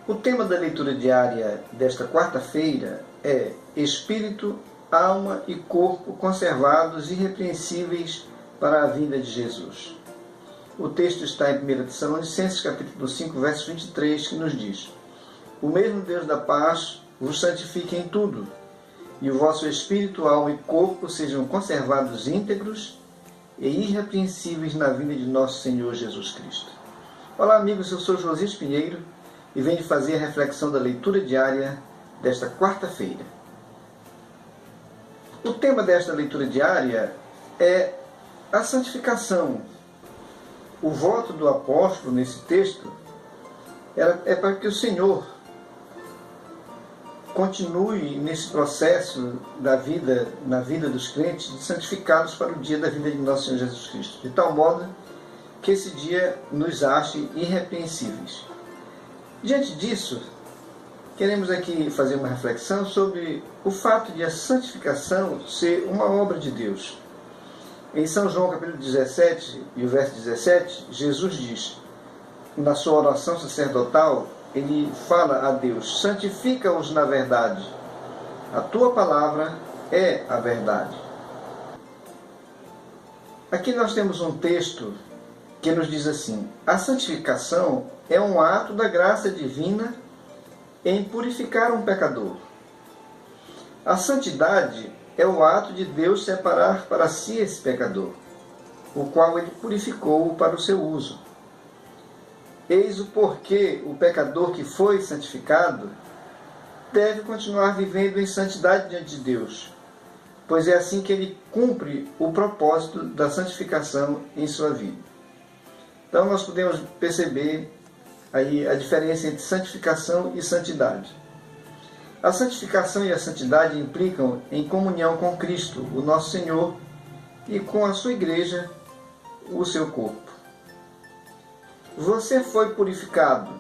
O tema da leitura diária desta quarta-feira é Espírito, alma e corpo conservados irrepreensíveis para a vinda de Jesus. O texto está em 1 Tessalonicenses, capítulo 5, verso 23, que nos diz: O mesmo Deus da paz vos santifique em tudo, e o vosso espírito, alma e corpo sejam conservados íntegros e irrepreensíveis na vinda de nosso Senhor Jesus Cristo. Olá, amigos, eu sou Josias Pinheiro e venho fazer a reflexão da leitura diária desta quarta-feira. O tema desta leitura diária é a santificação. O voto do apóstolo nesse texto é para que o Senhor continue nesse processo da vida, na vida dos crentes, de santificados para o dia da vinda de nosso Senhor Jesus Cristo, de tal modo que esse dia nos ache irrepreensíveis. Diante disso, queremos aqui fazer uma reflexão sobre o fato de a santificação ser uma obra de Deus. Em São João capítulo 17 e o verso 17, Jesus diz, na sua oração sacerdotal, ele fala a Deus: santifica-os na verdade, a tua palavra é a verdade. Aqui nós temos um texto que nos diz assim: a santificação é um ato da graça divina em purificar um pecador. A santidade é o ato de Deus separar para si esse pecador, o qual ele purificou para o seu uso. Eis o porquê o pecador que foi santificado deve continuar vivendo em santidade diante de Deus, pois é assim que ele cumpre o propósito da santificação em sua vida. Então nós podemos perceber aí a diferença entre santificação e santidade. A santificação e a santidade implicam em comunhão com Cristo, o nosso Senhor, e com a sua igreja, o seu corpo. Você foi purificado.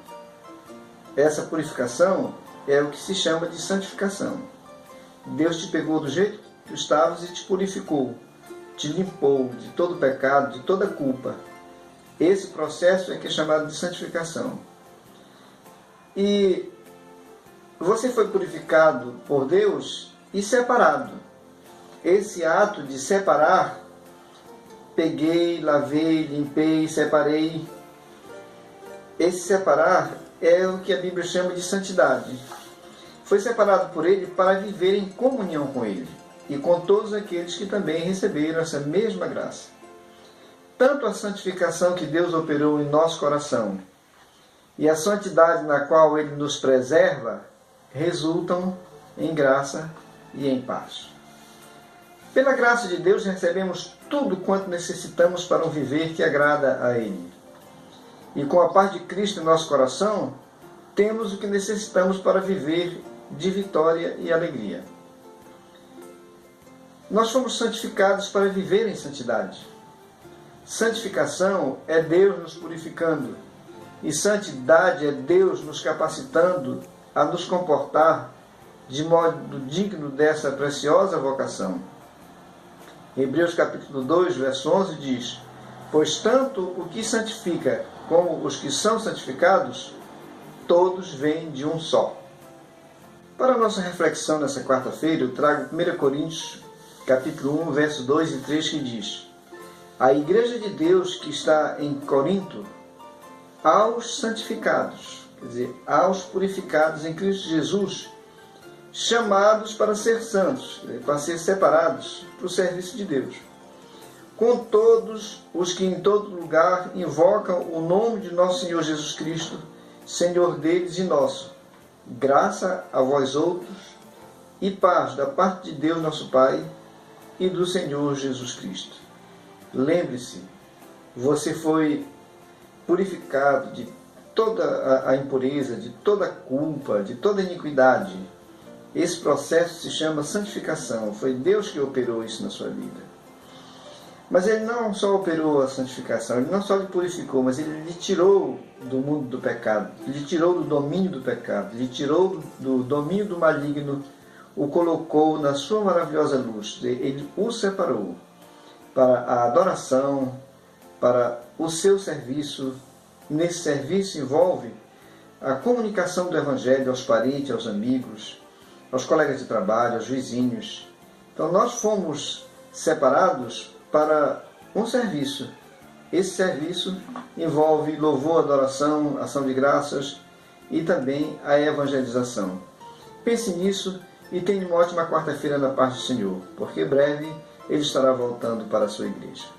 Essa purificação é o que se chama de santificação. Deus te pegou do jeito que estavas e te purificou, te limpou de todo pecado, de toda culpa. Esse processo é que é chamado de santificação. E você foi purificado por Deus e separado. Esse ato de separar, peguei, lavei, limpei, separei. Esse separar é o que a Bíblia chama de santidade. Foi separado por Ele para viver em comunhão com Ele e com todos aqueles que também receberam essa mesma graça. Tanto a santificação que Deus operou em nosso coração e a santidade na qual Ele nos preserva resultam em graça e em paz. Pela graça de Deus recebemos tudo quanto necessitamos para um viver que agrada a Ele. E com a paz de Cristo em nosso coração, temos o que necessitamos para viver de vitória e alegria. Nós fomos santificados para viver em santidade. Santificação é Deus nos purificando, e santidade é Deus nos capacitando a nos comportar de modo digno dessa preciosa vocação. Hebreus capítulo 2, verso 11 diz: pois tanto o que santifica como os que são santificados, todos vêm de um só. Para a nossa reflexão nessa quarta-feira, eu trago 1 Coríntios capítulo 1, verso 2 e 3, que diz: a igreja de Deus que está em Corinto, aos santificados, quer dizer, aos purificados em Cristo Jesus, chamados para ser santos, para ser separados para o serviço de Deus, com todos os que em todo lugar invocam o nome de nosso Senhor Jesus Cristo, Senhor deles e nosso. Graça a vós outros e paz da parte de Deus nosso Pai e do Senhor Jesus Cristo. Lembre-se, você foi purificado de toda a impureza, de toda a culpa, de toda a iniquidade. Esse processo se chama santificação. Foi Deus que operou isso na sua vida. Mas Ele não só operou a santificação, Ele não só lhe purificou, mas Ele lhe tirou do mundo do pecado, lhe tirou do domínio do pecado, lhe tirou do domínio do maligno, o colocou na sua maravilhosa luz. Ele o separou para a adoração, para o seu serviço. Nesse serviço envolve a comunicação do Evangelho aos parentes, aos amigos, aos colegas de trabalho, aos vizinhos. Então nós fomos separados para um serviço. Esse serviço envolve louvor, adoração, ação de graças e também a evangelização. Pense nisso e tenha uma ótima quarta-feira na paz do Senhor, porque breve Ele estará voltando para a sua igreja.